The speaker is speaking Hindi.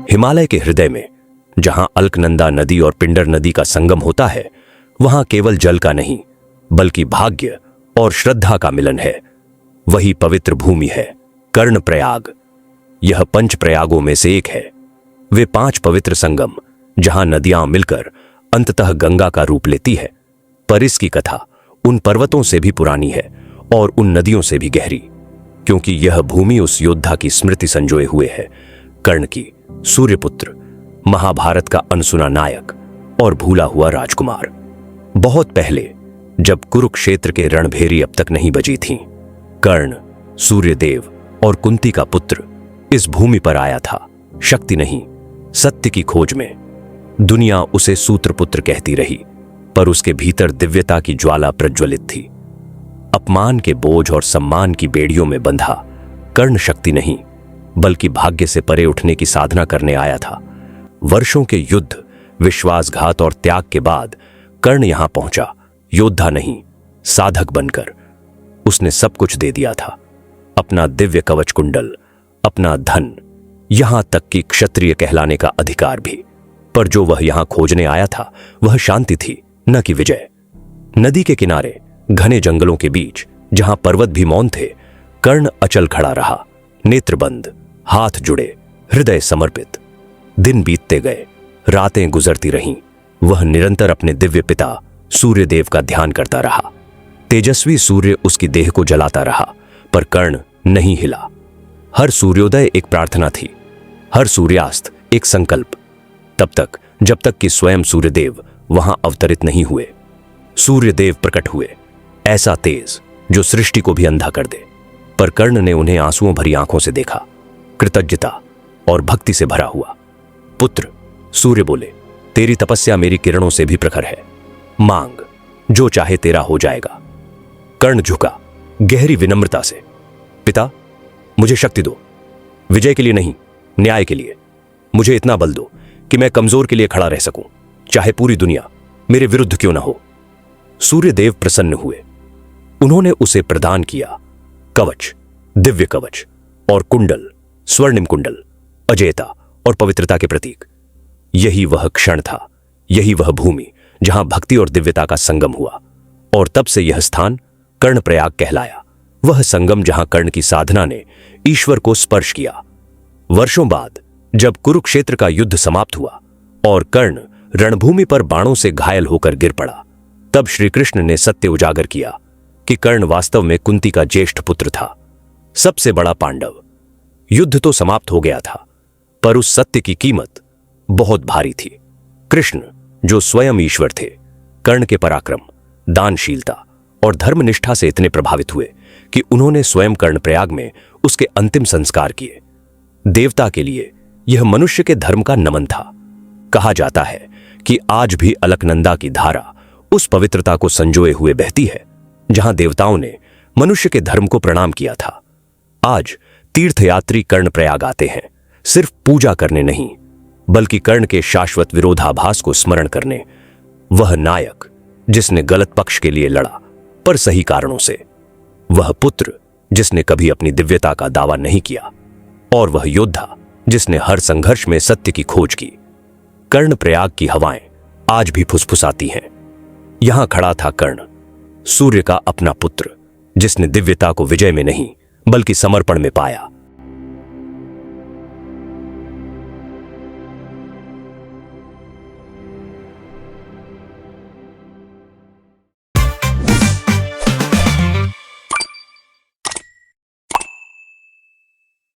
हिमालय के हृदय में, जहां अलकनंदा नदी और पिंडर नदी का संगम होता है, वहां केवल जल का नहीं बल्कि भाग्य और श्रद्धा का मिलन है। वही पवित्र भूमि है कर्णप्रयाग। यह पंच प्रयागों में से एक है। वे 5 पवित्र संगम जहां नदियां मिलकर अंततः गंगा का रूप लेती है। पर इसकी कथा उन पर्वतों से भी पुरानी है और उन नदियों से भी गहरी, क्योंकि यह भूमि उस योद्धा की स्मृति संजोए हुए है, कर्ण की, सूर्यपुत्र, महाभारत का अनसुना नायक और भूला हुआ राजकुमार। बहुत पहले, जब कुरुक्षेत्र के रणभेरी अब तक नहीं बजी थीं, कर्ण, सूर्यदेव और कुंती का पुत्र इस भूमि पर आया था, शक्ति नहीं, सत्य की खोज में। दुनिया उसे सूत्रपुत्र कहती रही, पर उसके भीतर दिव्यता की ज्वाला प्रज्वलित थी। अपमान के बोझ और सम्मान की बेड़ियों में बंधा कर्ण शक्ति नहीं बल्कि भाग्य से परे उठने की साधना करने आया था। वर्षों के युद्ध, विश्वासघात और त्याग के बाद कर्ण यहां पहुंचा, योद्धा नहीं, साधक बनकर। उसने सब कुछ दे दिया था, अपना दिव्य कवच कुंडल, अपना धन, यहां तक कि क्षत्रिय कहलाने का अधिकार भी। पर जो वह यहां खोजने आया था वह शांति थी, न कि विजय। नदी के किनारे, घने जंगलों के बीच, जहां पर्वत भी मौन थे, कर्ण अचल खड़ा रहा, नेत्र बंद, हाथ जुड़े, हृदय समर्पित। दिन बीतते गए, रातें गुजरती रहीं। वह निरंतर अपने दिव्य पिता सूर्यदेव का ध्यान करता रहा। तेजस्वी सूर्य उसकी देह को जलाता रहा, पर कर्ण नहीं हिला। हर सूर्योदय एक प्रार्थना थी, हर सूर्यास्त एक संकल्प, तब तक जब तक कि स्वयं सूर्यदेव वहां अवतरित नहीं हुए। सूर्यदेव प्रकट हुए, ऐसा तेज जो सृष्टि को भी अंधा कर दे। पर कर्ण ने उन्हें आंसुओं भरी आंखों से देखा, कृतज्ञता और भक्ति से भरा हुआ। पुत्र, सूर्य बोले, तेरी तपस्या मेरी किरणों से भी प्रखर है। मांग, जो चाहे तेरा हो जाएगा। कर्ण झुका, गहरी विनम्रता से। पिता, मुझे शक्ति दो, विजय के लिए नहीं, न्याय के लिए। मुझे इतना बल दो कि मैं कमजोर के लिए खड़ा रह सकूं, चाहे पूरी दुनिया मेरे विरुद्ध क्यों ना हो। सूर्यदेव प्रसन्न हुए। उन्होंने उसे प्रदान किया कवच, दिव्य कवच और कुंडल, स्वर्णिम कुंडल, अजेयता और पवित्रता के प्रतीक। यही वह क्षण था, यही वह भूमि जहां भक्ति और दिव्यता का संगम हुआ। और तब से यह स्थान कर्णप्रयाग कहलाया, वह संगम जहां कर्ण की साधना ने ईश्वर को स्पर्श किया। वर्षों बाद जब कुरुक्षेत्र का युद्ध समाप्त हुआ और कर्ण रणभूमि पर बाणों से घायल होकर गिर पड़ा, तब श्री कृष्ण ने सत्य उजागर किया कि कर्ण वास्तव में कुंती का ज्येष्ठ पुत्र था, सबसे बड़ा पांडव। युद्ध तो समाप्त हो गया था, पर उस सत्य की कीमत बहुत भारी थी। कृष्ण, जो स्वयं ईश्वर थे, कर्ण के पराक्रम, दानशीलता और धर्मनिष्ठा से इतने प्रभावित हुए कि उन्होंने स्वयं कर्णप्रयाग में उसके अंतिम संस्कार किए। देवता के लिए यह मनुष्य के धर्म का नमन था। कहा जाता है कि आज भी अलकनंदा की धारा उस पवित्रता को संजोए हुए बहती है जहां देवताओं ने मनुष्य के धर्म को प्रणाम किया था। आज तीर्थयात्री कर्णप्रयाग आते हैं, सिर्फ पूजा करने नहीं बल्कि कर्ण के शाश्वत विरोधाभास को स्मरण करने। वह नायक जिसने गलत पक्ष के लिए लड़ा पर सही कारणों से, वह पुत्र जिसने कभी अपनी दिव्यता का दावा नहीं किया, और वह योद्धा जिसने हर संघर्ष में सत्य की खोज की। कर्णप्रयाग की हवाएं आज भी फुसफुसाती हैं। यहां खड़ा था कर्ण, सूर्य का अपना पुत्र, जिसने दिव्यता को विजय में नहीं बल्कि समर्पण में पाया।